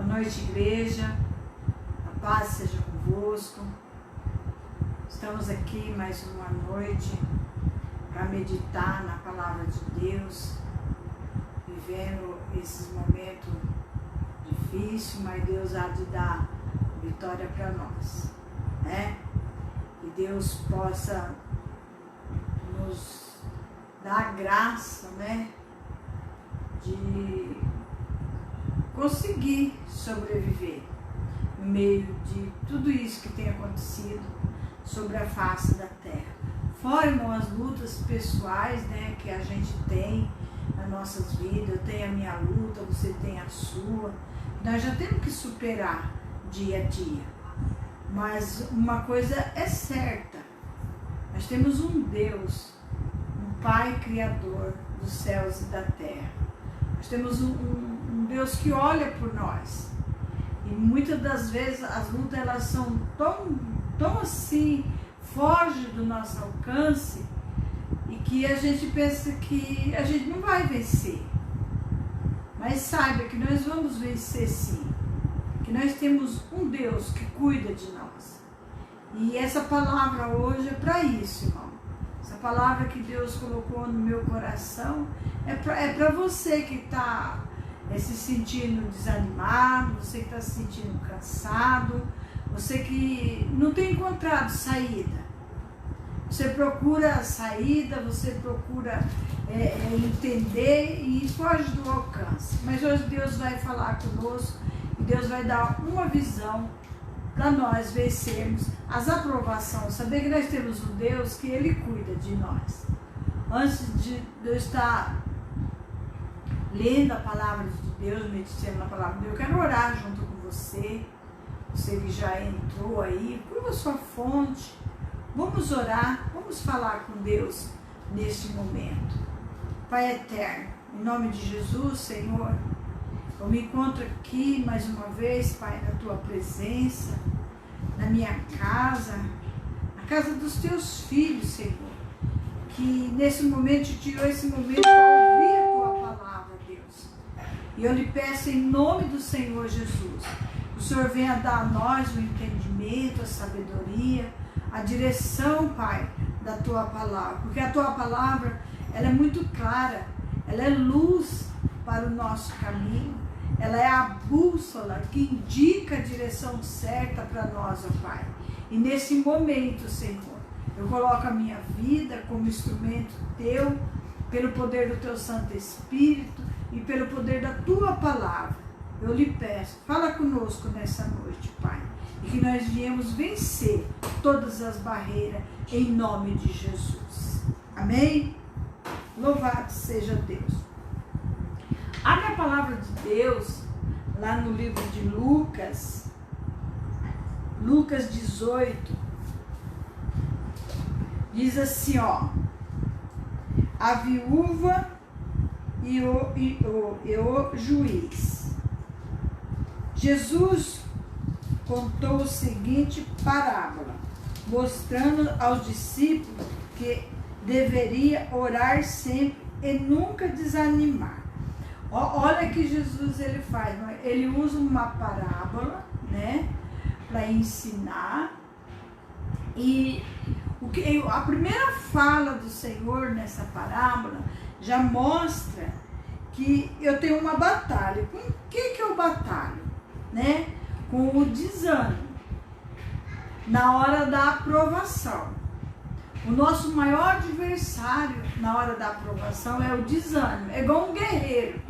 Boa noite, igreja. A paz seja convosco. Estamos aqui mais uma noite para meditar na palavra de Deus, vivendo esses momentos difíceis, mas Deus há de dar vitória para nós, né? Que Deus possa nos dar graça, né? De conseguir sobreviver no meio de tudo isso que tem acontecido sobre a face da terra. Fora, irmão, as lutas pessoais, né, que a gente tem nas nossas vidas. Eu tenho a minha luta, você tem a sua. Nós já temos que superar dia a dia. Mas uma coisa é certa: nós temos um Deus, um Pai Criador dos céus e da terra. Nós temos um Deus que olha por nós. E muitas das vezes as lutas elas são tão assim, foge do nosso alcance, e que a gente pensa que a gente não vai vencer. Mas saiba que nós vamos vencer sim. Que nós temos um Deus que cuida de nós. E essa palavra hoje é para isso, irmão. Essa palavra que Deus colocou no meu coração é para você que está se sentindo desanimado, você que está se sentindo cansado, você que não tem encontrado saída. Você procura saída, você procura entender e foge do alcance. Mas hoje Deus vai falar conosco e Deus vai dar uma visão para nós vencermos as aprovações. Saber que nós temos um Deus que Ele cuida de nós. Antes de eu estar lendo a palavra de Deus, meditando na palavra de Deus, eu quero orar junto com você. Você que já entrou aí, curva sua fonte. Vamos orar, vamos falar com Deus neste momento. Pai eterno, em nome de Jesus, Senhor, eu me encontro aqui mais uma vez, Pai, na Tua presença, na minha casa, na casa dos Teus filhos, Senhor, que nesse momento te tirou esse momento para ouvir a Tua palavra, Deus. E eu lhe peço em nome do Senhor Jesus, o Senhor venha dar a nós o entendimento, a sabedoria, a direção, Pai, da Tua palavra, porque a Tua palavra, ela é muito clara, ela é luz para o nosso caminho, ela é a bússola que indica a direção certa para nós, ó Pai. E nesse momento, Senhor, eu coloco a minha vida como instrumento Teu, pelo poder do Teu Santo Espírito e pelo poder da Tua palavra. Eu lhe peço, fala conosco nessa noite, Pai, e que nós viemos vencer todas as barreiras em nome de Jesus. Amém? Louvado seja Deus. Abre a palavra de Deus lá no livro de Lucas, Lucas 18, diz assim, ó: a viúva e o juiz. Jesus contou o seguinte parábola, mostrando aos discípulos que deveria orar sempre e nunca desanimar. Olha que Jesus ele faz, ele usa uma parábola, né, para ensinar. E a primeira fala do Senhor nessa parábola já mostra que eu tenho uma batalha. Com o que eu batalho? Né? Com o desânimo, na hora da aprovação. O nosso maior adversário na hora da aprovação é o desânimo. É igual um guerreiro.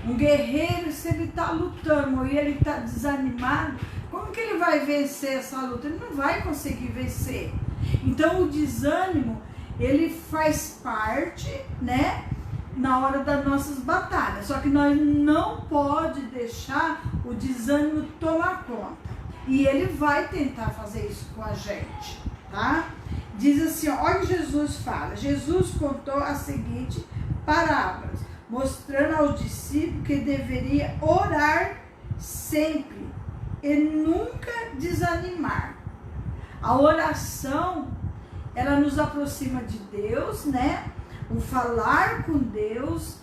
Um guerreiro, se ele está lutando e ele está desanimado, como que ele vai vencer essa luta? Ele não vai conseguir vencer. Então o desânimo, ele faz parte, né, na hora das nossas batalhas. Só que nós não pode deixar o desânimo tomar conta. E ele vai tentar fazer isso com a gente, tá? Diz assim, ó, olha o que Jesus fala. Jesus contou a seguinte parábola, mostrando aos discípulos que deveria orar sempre e nunca desanimar. A oração, ela nos aproxima de Deus, né? O falar com Deus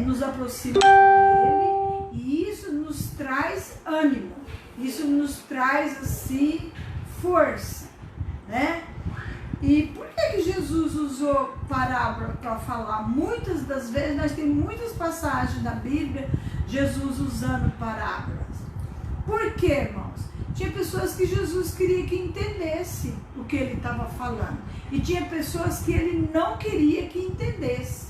nos aproxima dele, e isso nos traz ânimo. ânimo, isso nos traz assim força, né? E por que Jesus usou parábola para falar? Muitas das vezes, nós temos muitas passagens da Bíblia, Jesus usando parábolas. Por quê, irmãos? Tinha pessoas que Jesus queria que entendesse o que ele estava falando. E tinha pessoas que ele não queria que entendesse.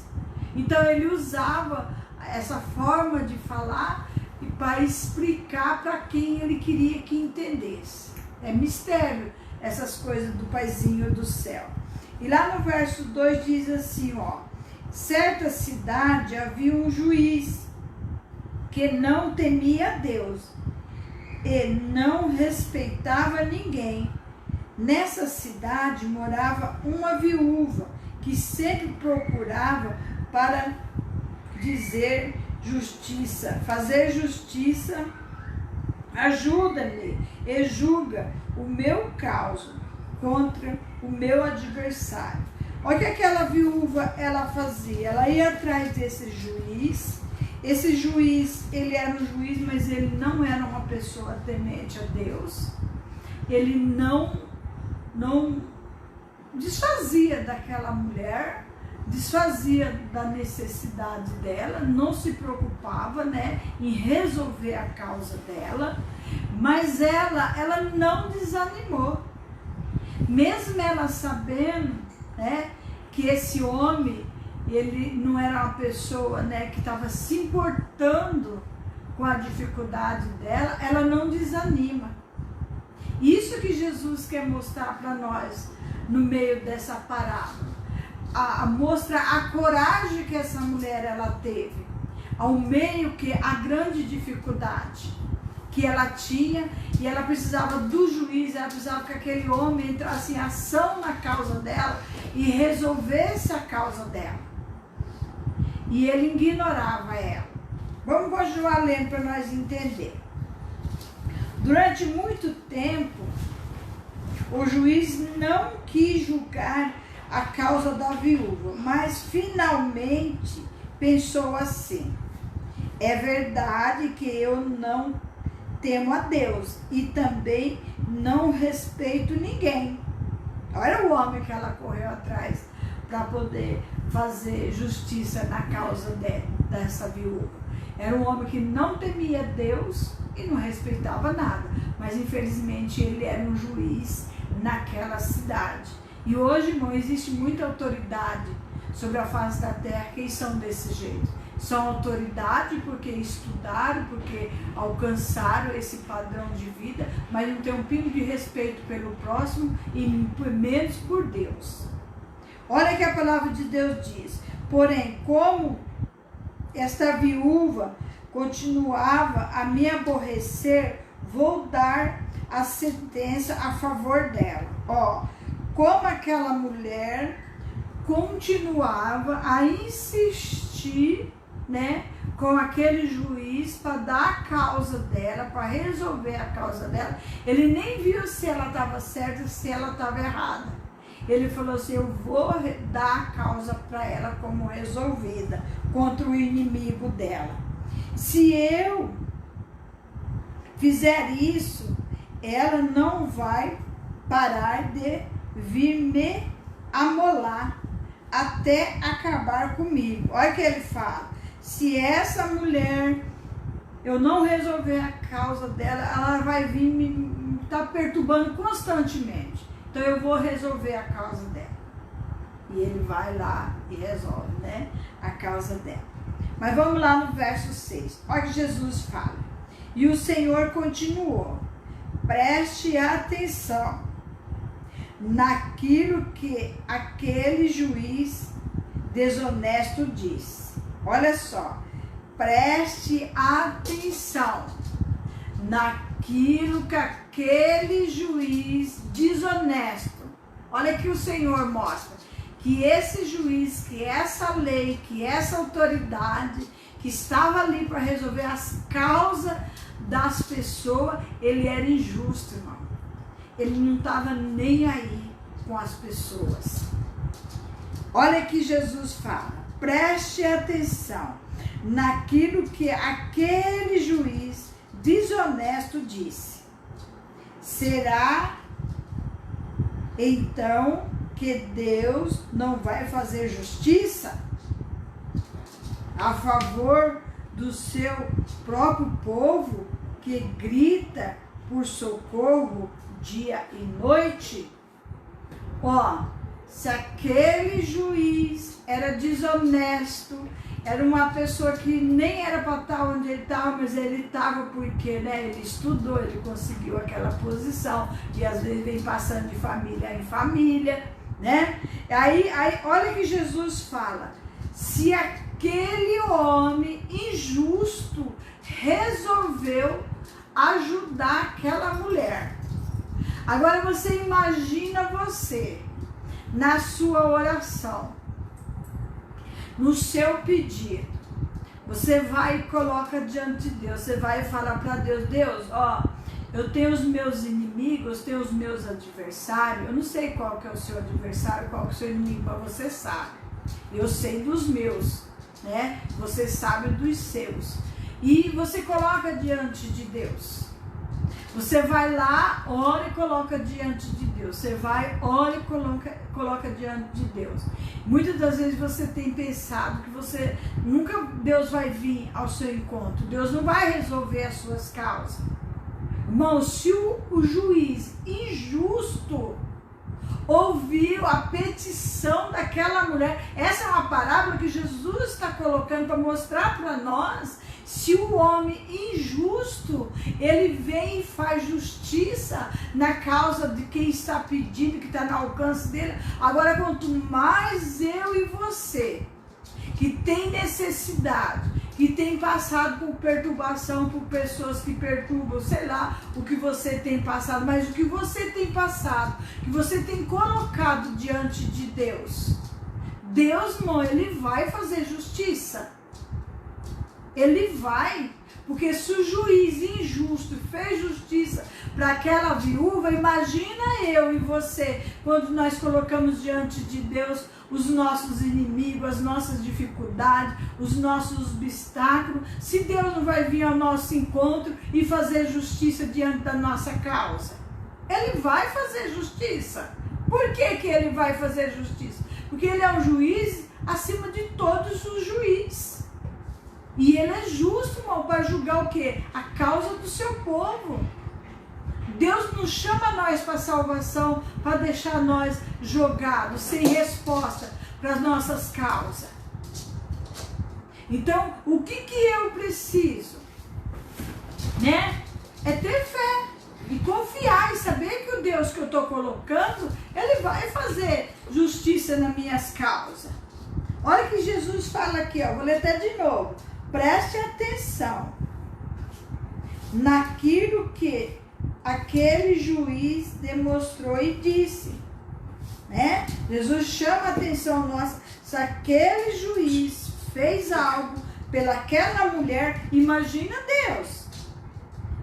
Então ele usava essa forma de falar para explicar para quem ele queria que entendesse. É mistério essas coisas do Paizinho do céu. E lá no verso 2 diz assim, ó: certa cidade havia um juiz que não temia Deus e não respeitava ninguém. Nessa cidade morava uma viúva que sempre procurava para dizer justiça, fazer justiça. Ajuda-me e julga o meu caso contra o meu adversário. Olha o que aquela viúva ela fazia. Ela ia atrás desse juiz. Esse juiz, ele era um juiz, mas ele não era uma pessoa temente a Deus. Ele não desfazia daquela mulher, desfazia da necessidade dela, não se preocupava, né, em resolver a causa dela, mas ela não desanimou. Mesmo ela sabendo, né, que esse homem, ele não era uma pessoa, né, que estava se importando com a dificuldade dela, ela não desanima. Isso que Jesus quer mostrar para nós no meio dessa parábola. Mostra a coragem que essa mulher ela teve, ao meio que a grande dificuldade que ela tinha, e ela precisava do juiz, ela precisava que aquele homem entrasse em ação na causa dela e resolvesse a causa dela. E ele ignorava ela. Vamos continuar lendo para nós entender. Durante muito tempo, o juiz não quis julgar a causa da viúva, mas finalmente pensou assim: é verdade que eu não temo a Deus e também não respeito ninguém. Olha o homem que ela correu atrás para poder fazer justiça na causa dessa viúva. Era um homem que não temia Deus e não respeitava nada, mas infelizmente ele era um juiz naquela cidade. E hoje, irmão, existe muita autoridade sobre a face da terra que são desse jeito. São autoridade porque estudaram, porque alcançaram esse padrão de vida, mas não tem um pingo de respeito pelo próximo e menos por Deus. Olha o que a palavra de Deus diz: porém, como esta viúva continuava a me aborrecer, vou dar a sentença a favor dela. Ó, como aquela mulher continuava a insistir, né, com aquele juiz para dar a causa dela, para resolver a causa dela, ele nem viu se ela estava certa, se ela estava errada. Ele falou assim: eu vou dar a causa para ela como resolvida contra o inimigo dela. Se eu fizer isso, ela não vai parar de vir me amolar até acabar comigo. Olha o que ele fala: se essa mulher, eu não resolver a causa dela, ela vai vir me estar perturbando constantemente. Então eu vou resolver a causa dela. E ele vai lá e resolve, né, a causa dela. Mas vamos lá no verso 6. Olha o que Jesus fala. E o Senhor continuou: preste atenção naquilo que aquele juiz desonesto diz. Olha só, preste atenção naquilo que aquele juiz desonesto. Olha que o Senhor mostra que esse juiz, que essa lei, que essa autoridade que estava ali para resolver as causas das pessoas, ele era injusto, irmão. Ele não estava nem aí com as pessoas. Olha que Jesus fala: preste atenção naquilo que aquele juiz desonesto disse: será então que Deus não vai fazer justiça a favor do seu próprio povo que grita por socorro dia e noite? Ó, se aquele juiz era desonesto, era uma pessoa que nem era para estar onde ele estava, mas ele estava porque, né, ele estudou, ele conseguiu aquela posição, e às vezes vem passando de família em família, né? Aí olha que Jesus fala: se aquele homem injusto resolveu ajudar aquela mulher. Agora você imagina você, na sua oração, no seu pedido, você vai e coloca diante de Deus, você vai falar para Deus: Deus, ó, eu tenho os meus inimigos, tenho os meus adversários, eu não sei qual que é o seu adversário, qual que é o seu inimigo, mas você sabe, eu sei dos meus, né? Você sabe dos seus, e você coloca diante de Deus. Você vai lá, ora e coloca diante de Deus. Você vai, ora e coloca diante de Deus. Muitas das vezes você tem pensado que você nunca Deus vai vir ao seu encontro. Deus não vai resolver as suas causas. Irmão, se o juiz injusto ouviu a petição daquela mulher, essa é uma parábola que Jesus está colocando para mostrar para nós. Se o homem injusto, ele vem e faz justiça na causa de quem está pedindo, que está no alcance dele. Agora, quanto mais eu e você, que tem necessidade, que tem passado por perturbação, por pessoas que perturbam, sei lá, o que você tem passado, mas o que você tem passado, que você tem colocado diante de Deus, Deus, não, ele vai fazer justiça. Ele vai, porque se o juiz injusto fez justiça para aquela viúva, imagina eu e você, quando nós colocamos diante de Deus os nossos inimigos, as nossas dificuldades, os nossos obstáculos, se Deus não vai vir ao nosso encontro e fazer justiça diante da nossa causa. Ele vai fazer justiça. Por que que ele vai fazer justiça? Porque ele é um juiz acima de todos os juízes. E ele é justo, irmão, para julgar o quê? A causa do seu povo. Deus não chama nós para salvação, para deixar nós jogados, sem resposta para as nossas causas. Então, o que eu preciso? Né? É ter fé e confiar e saber que o Deus que eu estou colocando, ele vai fazer justiça nas minhas causas. Olha que Jesus fala aqui, ó, vou ler até de novo. Preste atenção naquilo que aquele juiz demonstrou e disse, né? Jesus chama a atenção nossa. Se aquele juiz fez algo pelaquela mulher, imagina Deus.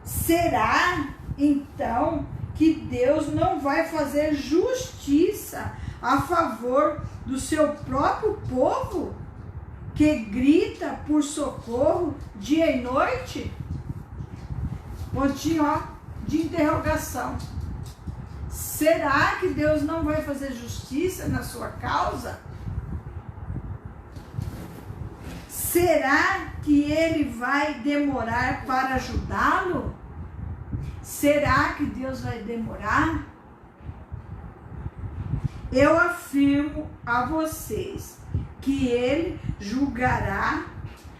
Será então que Deus não vai fazer justiça a favor do seu próprio povo, que grita por socorro dia e noite? Pontinho, ó, de interrogação. Será que Deus não vai fazer justiça na sua causa? Será que ele vai demorar para ajudá-lo? Será que Deus vai demorar? Eu afirmo a vocês que ele julgará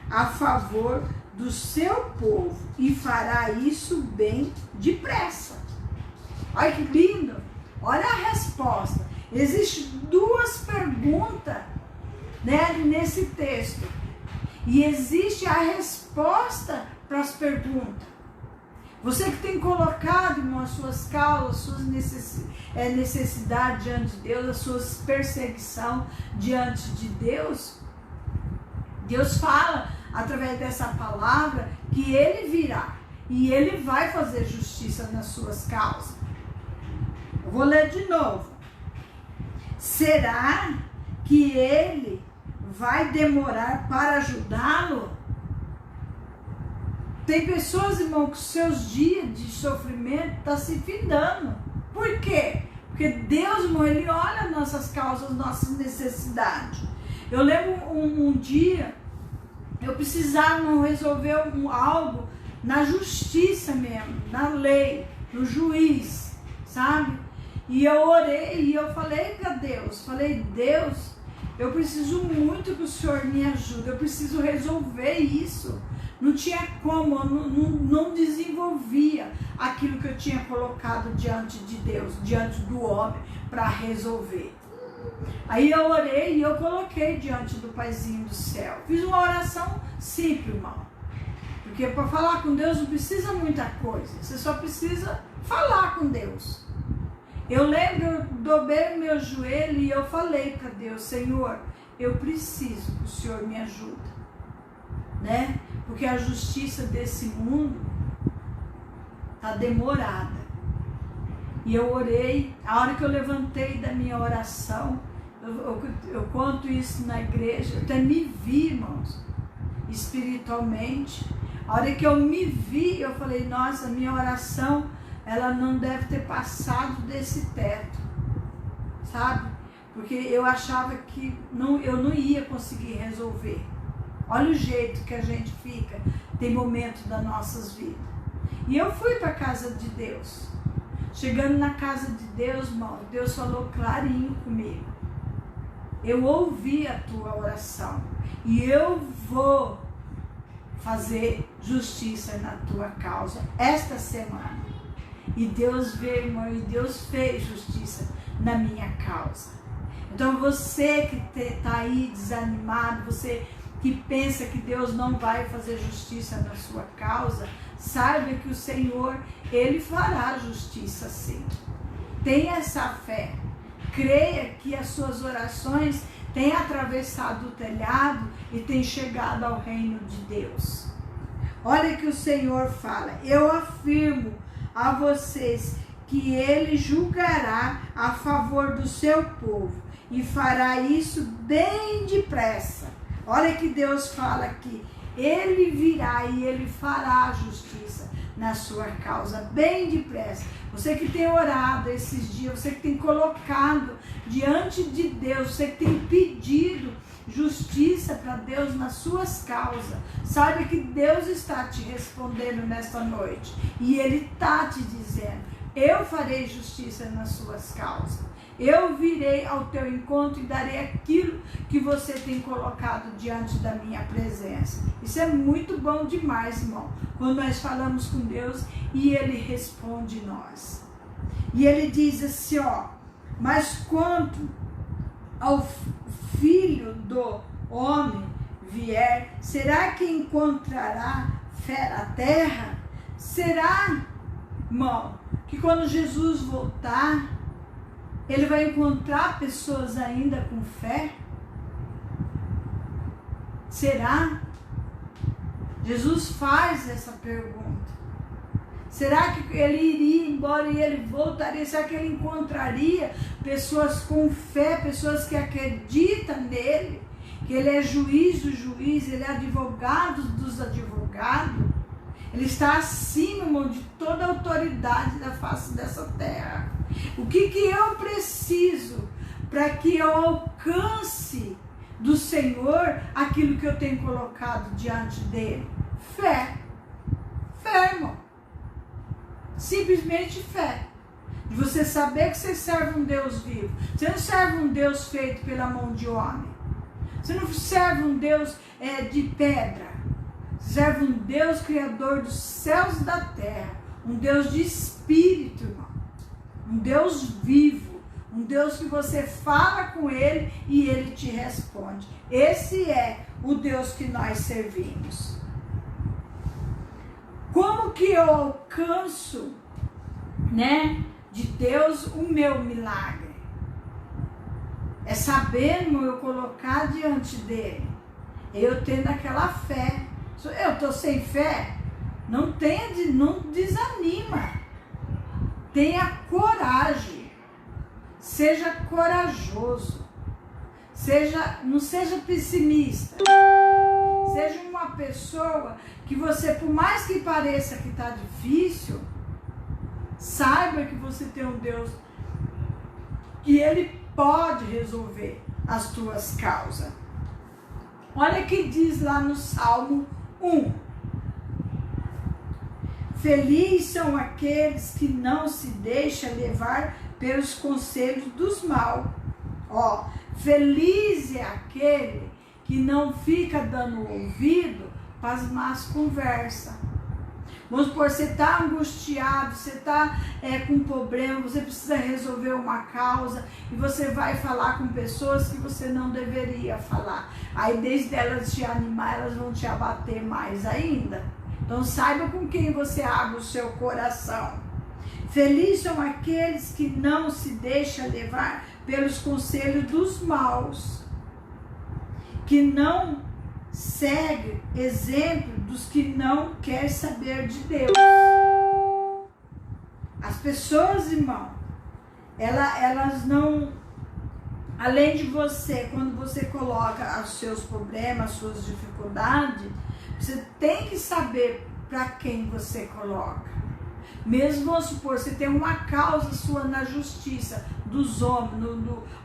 a favor do seu povo e fará isso bem depressa. Olha que lindo! Olha a resposta. Existem duas perguntas, né, nesse texto. E existe a resposta para as perguntas. Você que tem colocado, irmão, as suas causas, suas necessidades diante de Deus, as suas perseguições diante de Deus, Deus fala através dessa palavra que ele virá e ele vai fazer justiça nas suas causas. Eu vou ler de novo. Será que ele vai demorar para ajudá-lo? Tem pessoas, irmão, que os seus dias de sofrimento estão se findando. Por quê? Porque Deus, irmão, Ele olha nossas causas, nossas necessidades. Eu lembro um dia, eu precisava resolver algo na justiça mesmo, na lei, no juiz, sabe? E eu orei e eu falei para Deus, Deus, eu preciso muito que o Senhor me ajude, eu preciso resolver isso. Não tinha como, eu não desenvolvia aquilo que eu tinha colocado diante de Deus, diante do homem, para resolver. Aí eu orei e eu coloquei diante do Paizinho do céu. Fiz uma oração simples, irmão. Porque para falar com Deus não precisa muita coisa, você só precisa falar com Deus. Eu lembro, eu dobrei o meu joelho e eu falei para Deus, Senhor, eu preciso que o Senhor me ajude, né? Porque a justiça desse mundo está demorada. E eu orei, a hora que eu levantei da minha oração, eu conto isso na igreja, eu até me vi, irmãos, espiritualmente. A hora que eu me vi, eu falei, nossa, minha oração, ela não deve ter passado desse teto, sabe? Porque eu achava que eu não ia conseguir resolver. Olha o jeito que a gente fica, tem momentos das nossas vidas. E eu fui para a casa de Deus. Chegando na casa de Deus, irmão, Deus falou clarinho comigo. Eu ouvi a tua oração e eu vou fazer justiça na tua causa esta semana. E Deus veio, irmão, e Deus fez justiça na minha causa. Então você que está aí desanimado, você que pensa que Deus não vai fazer justiça na sua causa, saiba que o Senhor, Ele fará justiça sim. Tenha essa fé. Creia que as suas orações têm atravessado o telhado e têm chegado ao reino de Deus. Olha que o Senhor fala, eu afirmo a vocês que Ele julgará a favor do seu povo e fará isso bem depressa. Olha que Deus fala aqui, Ele virá e Ele fará a justiça na sua causa, bem depressa. Você que tem orado esses dias, você que tem colocado diante de Deus, você que tem pedido justiça para Deus nas suas causas, saiba que Deus está te respondendo nesta noite. E Ele está te dizendo, eu farei justiça nas suas causas. Eu virei ao teu encontro e darei aquilo que você tem colocado diante da minha presença. Isso é muito bom demais, irmão, quando nós falamos com Deus e Ele responde nós. E Ele diz assim, ó, mas quanto ao Filho do Homem vier, será que encontrará fé na terra? Será, irmão, que quando Jesus voltar, Ele vai encontrar pessoas ainda com fé? Será? Jesus faz essa pergunta. Será que Ele iria embora e Ele voltaria? Será que Ele encontraria pessoas com fé, pessoas que acreditam nele? Que Ele é juiz dos juízes, Ele é advogado dos advogados? Ele está acima, irmão, de toda a autoridade da face dessa terra. O que eu preciso para que eu alcance do Senhor aquilo que eu tenho colocado diante dele? Fé. Fé, irmão. Simplesmente fé. De você saber que você serve um Deus vivo. Você não serve um Deus feito pela mão de homem. Você não serve um Deus de pedra. Você serve um Deus criador dos céus e da terra. Um Deus de espírito, irmão. Um Deus vivo. Um Deus que você fala com Ele e Ele te responde. Esse é o Deus que nós servimos. Como que eu alcanço, né, de Deus o meu milagre? É sabendo eu colocar diante dele. Eu tendo aquela fé. Eu estou sem fé? Não desanima. Tenha coragem. Seja corajoso. Não seja pessimista. Seja uma pessoa que você, por mais que pareça que está difícil, saiba que você tem um Deus que Ele pode resolver as tuas causas. Olha o que diz lá no Salmo 1. Felizes são aqueles que não se deixam levar pelos conselhos dos maus. Ó, feliz é aquele que não fica dando ouvido para as más conversas. Vamos supor, você está angustiado, você está com um problema, você precisa resolver uma causa e você vai falar com pessoas que você não deveria falar. Aí, desde elas te animar, elas vão te abater mais ainda. Então, saiba com quem você abre o seu coração. Felizes são aqueles que não se deixam levar pelos conselhos dos maus, que não segue exemplo dos que não querem saber de Deus. As pessoas, irmão, elas não, além de você, quando você coloca os seus problemas, as suas dificuldades, você tem que saber para quem você coloca. Mesmo, vamos supor, você tem uma causa sua na justiça dos homens,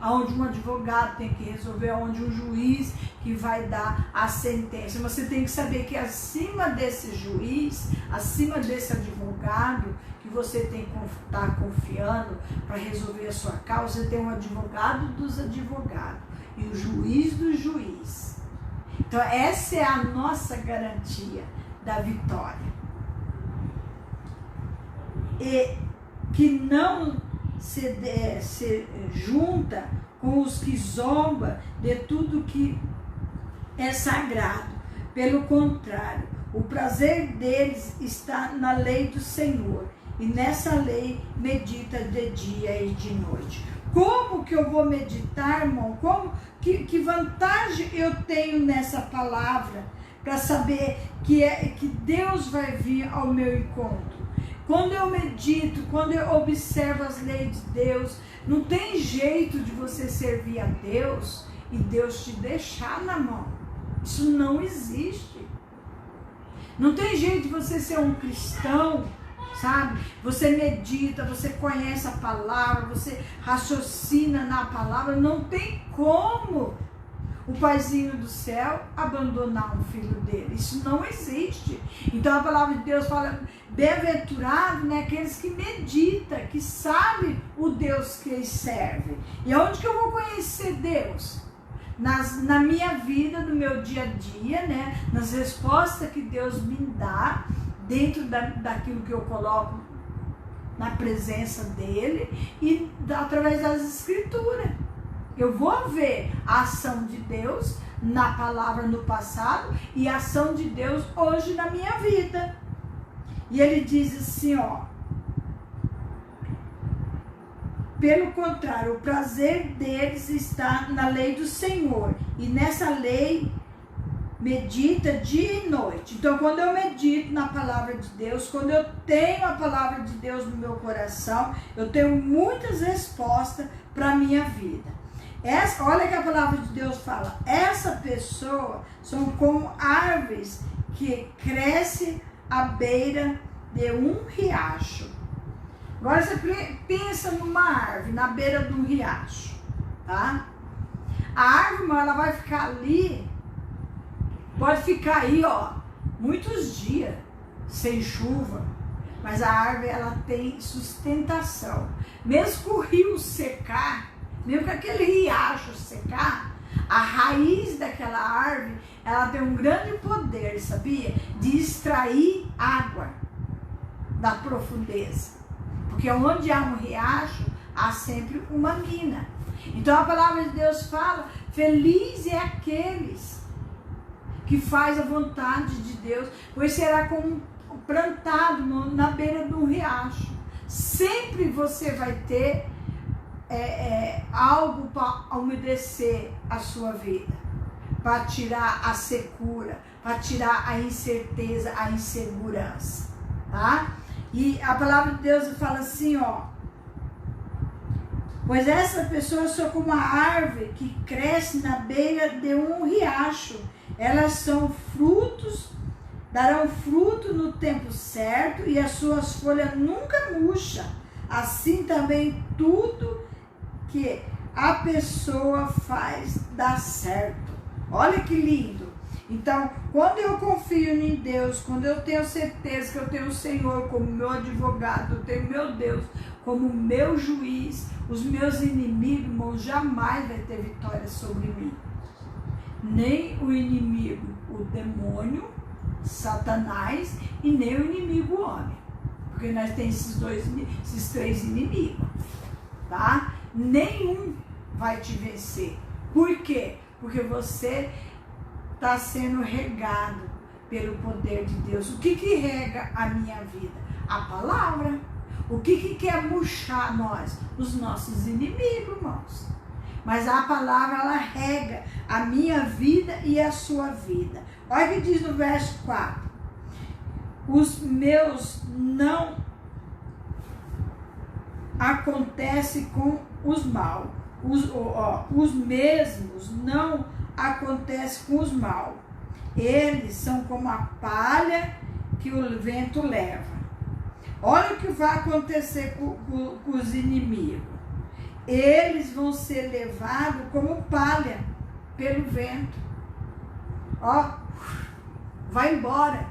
onde um advogado tem que resolver, onde um juiz que vai dar a sentença. Você tem que saber que acima desse juiz, acima desse advogado, que você tem que estar confiando para resolver a sua causa, você tem um advogado dos advogados e o juiz do juiz. Então, essa é a nossa garantia da vitória. E que não se junta com os que zombam de tudo que é sagrado. Pelo contrário, o prazer deles está na lei do Senhor, e nessa lei medita de dia e de noite. Como que eu vou meditar, irmão? Que vantagem eu tenho nessa palavra para saber que Deus vai vir ao meu encontro? Quando eu medito, quando eu observo as leis de Deus, não tem jeito de você servir a Deus e Deus te deixar na mão. Isso não existe. Não tem jeito de você ser um cristão, sabe? Você medita, você conhece a palavra, você raciocina na palavra. Não tem como o Paizinho do céu abandonar um filho dele. Isso não existe. Então a palavra de Deus fala, bem-aventurado, né, aqueles que meditam, que sabem o Deus que eles servem. E aonde que eu vou conhecer Deus? Na minha vida, no meu dia a dia, né, nas respostas que Deus me dá, dentro daquilo que eu coloco na presença dele e através das escrituras. Eu vou ver a ação de Deus na palavra no passado e a ação de Deus hoje na minha vida. E ele diz assim, ó. Pelo contrário, o prazer deles está na lei do Senhor. E nessa lei medita dia e noite. Então, quando eu medito na palavra de Deus, quando eu tenho a palavra de Deus no meu coração, eu tenho muitas respostas para a minha vida. Olha que a palavra de Deus fala, essa pessoa são como árvores que crescem à beira de um riacho. Agora você pensa numa árvore na beira de um riacho, tá? A árvore, ela vai ficar ali, pode ficar aí, ó, muitos dias sem chuva, mas a árvore, ela tem sustentação. Mesmo que o rio secar, mesmo que aquele riacho secar, a raiz daquela árvore, ela tem um grande poder, sabia? De extrair água da profundeza. Porque onde há um riacho, há sempre uma mina. Então a palavra de Deus fala, feliz é aqueles que faz a vontade de Deus, pois será como plantado na beira de um riacho. Sempre você vai ter algo para umedecer a sua vida, para tirar a secura, para tirar a incerteza, a insegurança, tá? E a palavra de Deus fala assim, ó, pois essa pessoa sou como uma árvore que cresce na beira de um riacho Elas são frutos, darão fruto no tempo certo e as suas folhas nunca murcham. Assim também tudo que a pessoa faz dá certo. Olha que lindo. Então, quando eu confio em Deus, quando eu tenho certeza que eu tenho o Senhor como meu advogado, eu tenho meu Deus como meu juiz, os meus inimigos, irmão, jamais vai ter vitória sobre mim. Nem o inimigo, o demônio, Satanás, e nem o inimigo, o homem. Porque nós temos esses três inimigos, tá? Nenhum vai te vencer. Por quê? Porque você está sendo regado pelo poder de Deus. O que rega a minha vida? A palavra. O que quer murchar nós? Os nossos inimigos, irmãos. Mas a palavra, ela rega a minha vida e a sua vida. Olha o que diz no verso 4. Os meus não acontece com os maus. Os mesmos não acontece com os maus. Eles são como a palha que o vento leva. Olha o que vai acontecer com os inimigos. Eles vão ser levados como palha pelo vento. Ó, vai embora.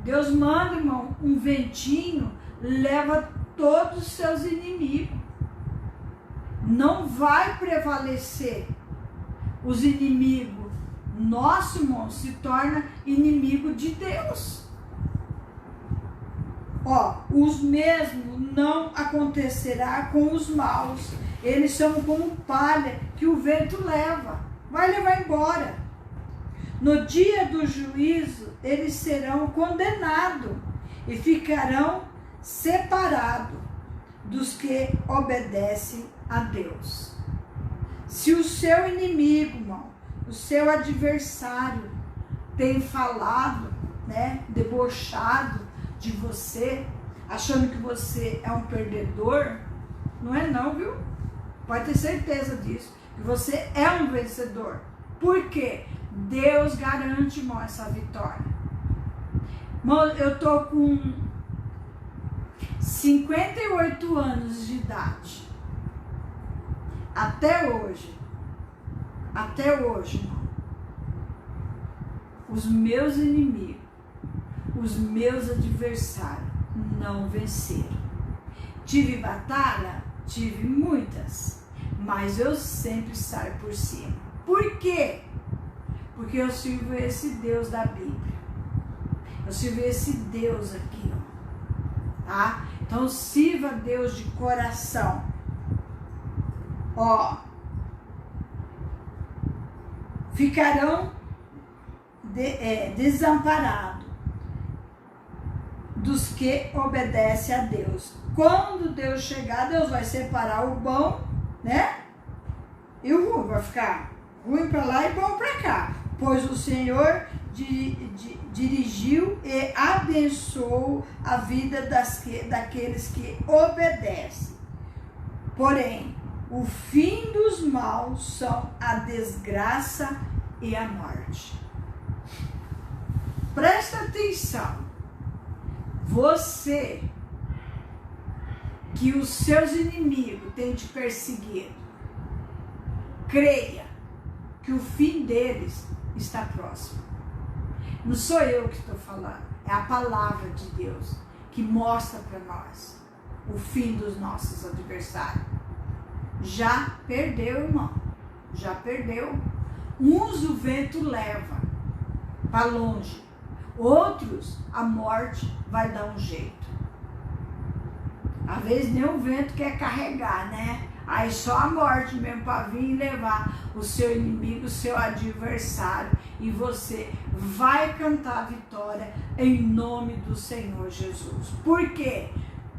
Deus manda, irmão, um ventinho, leva todos os seus inimigos. Não vai prevalecer. Os inimigos, nosso irmão, se torna inimigo de Deus. Ó, os mesmos não acontecerá com os maus. Eles são como palha que o vento leva. Vai levar embora. No dia do juízo, eles serão condenados e ficarão separados dos que obedecem a Deus. Se o seu inimigo, irmão, o seu adversário tem falado, né, debochado de você, achando que você é um perdedor, não é não, viu? Pode ter certeza disso, que você é um vencedor. Por quê? Deus garante, irmão, essa vitória. Irmão, eu tô com 58 anos de idade. Até hoje, irmão, os meus inimigos, os meus adversários não venceram. Tive batalha? Tive muitas, mas eu sempre saio por cima. Por quê? Porque eu sirvo esse Deus da Bíblia. Eu sirvo esse Deus aqui, ó, tá? Então sirva a Deus de coração. Ó, ficarão desamparados dos que obedecem a Deus. Quando Deus chegar, Deus vai separar o bom, né? E o ruim, vai ficar ruim para lá e bom para cá. Pois o Senhor dirigiu e abençoou a vida daqueles que obedecem. Porém, o fim dos maus são a desgraça e a morte. Presta atenção. Você, que os seus inimigos têm te perseguido, creia que o fim deles está próximo. Não sou eu que estou falando, é a palavra de Deus que mostra para nós o fim dos nossos adversários. Já perdeu, irmão, já perdeu. Uns o vento leva para longe, outros a morte vai dar um jeito. Às vezes nem o vento quer carregar, né? Aí só a morte mesmo para vir e levar o seu inimigo, o seu adversário. E você vai cantar a vitória em nome do Senhor Jesus. Por quê?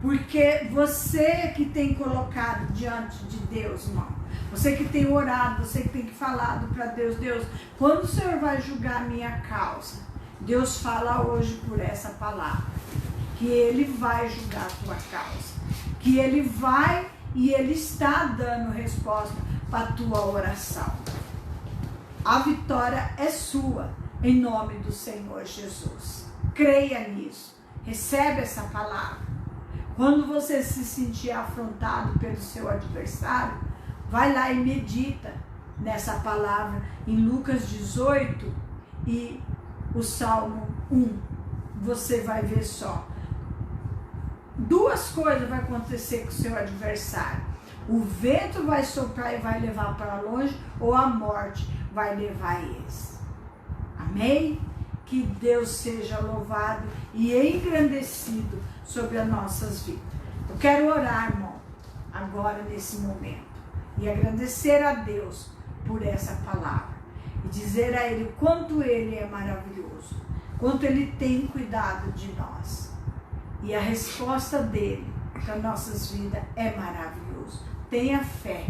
Porque você que tem colocado diante de Deus, irmão. Você que tem orado, você que tem falado para Deus. Deus, quando o Senhor vai julgar a minha causa? Deus fala hoje por essa palavra. Que Ele vai julgar a tua causa. Que Ele vai e Ele está dando resposta para a tua oração. A vitória é sua. em nome do Senhor Jesus. Creia nisso, recebe essa palavra. Quando você se sentir afrontado pelo seu adversário, vai lá e medita nessa palavra em Lucas 18 e o Salmo 1. Você vai ver só. Duas coisas vão acontecer com o seu adversário. O vento vai soprar e vai levar para longe, ou a morte vai levar eles. Amém? Que Deus seja louvado e engrandecido sobre as nossas vidas. Eu quero orar, irmão, agora nesse momento, e agradecer a Deus por essa palavra, e dizer a Ele quanto Ele é maravilhoso, quanto Ele tem cuidado de nós. E a resposta dele para nossas vidas é maravilhoso. Tenha fé.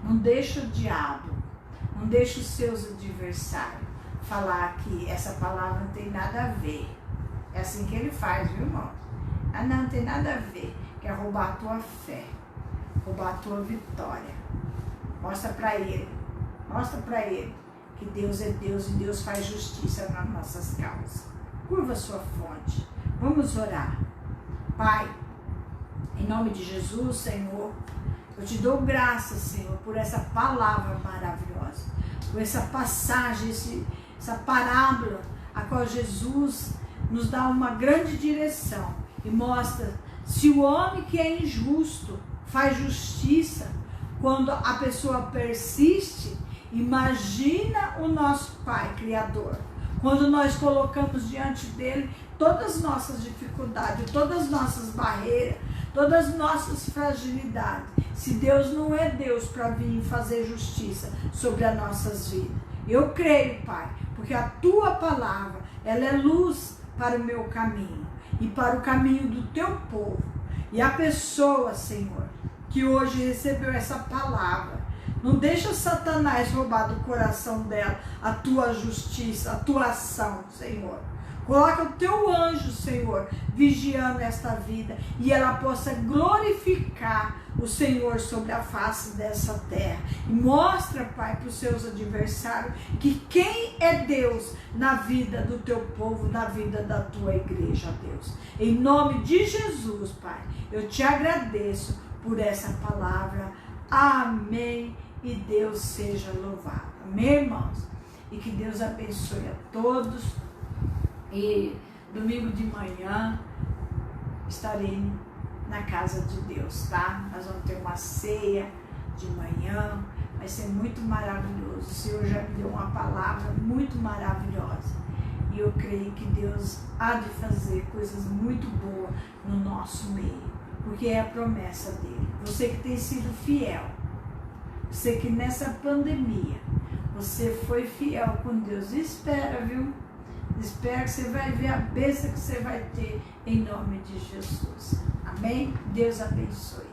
Não deixe o diabo, não deixe os seus adversários falar que essa palavra não tem nada a ver. É assim que ele faz, viu, irmão? Ah, não tem nada a ver. Quer roubar a tua fé, roubar a tua vitória. Mostra para ele que Deus é Deus e Deus faz justiça nas nossas causas. Curva a sua fonte. Vamos orar. Pai, em nome de Jesus, Senhor, eu te dou graças, Senhor, por essa palavra maravilhosa, por essa passagem, essa parábola, a qual Jesus nos dá uma grande direção e mostra se o homem que é injusto faz justiça, quando a pessoa persiste, imagina o nosso Pai Criador, quando nós colocamos diante dele todas as nossas dificuldades, todas as nossas barreiras, todas as nossas fragilidades. Se Deus não é Deus para vir fazer justiça sobre as nossas vidas. Eu creio, Pai, porque a tua palavra, ela é luz para o meu caminho e para o caminho do teu povo. E a pessoa, Senhor, que hoje recebeu essa palavra, não deixa Satanás roubar do coração dela a tua justiça, a tua ação, Senhor. Coloca o teu anjo, Senhor, vigiando esta vida e ela possa glorificar o Senhor sobre a face dessa terra. E mostra, Pai, para os seus adversários que quem é Deus na vida do teu povo, na vida da tua igreja, Deus. Em nome de Jesus, Pai, eu te agradeço por essa palavra. Amém. E Deus seja louvado. Amém, irmãos? E que Deus abençoe a todos. E domingo de manhã estarei na casa de Deus, tá? Nós vamos ter uma ceia de manhã, vai ser muito maravilhoso. O Senhor já me deu uma palavra muito maravilhosa. E eu creio que Deus há de fazer coisas muito boas no nosso meio, porque é a promessa dele. Você que tem sido fiel, você que nessa pandemia, você foi fiel com Deus, espera, viu? Espero que você vai ver a bênção que você vai ter em nome de Jesus. Amém? Deus abençoe.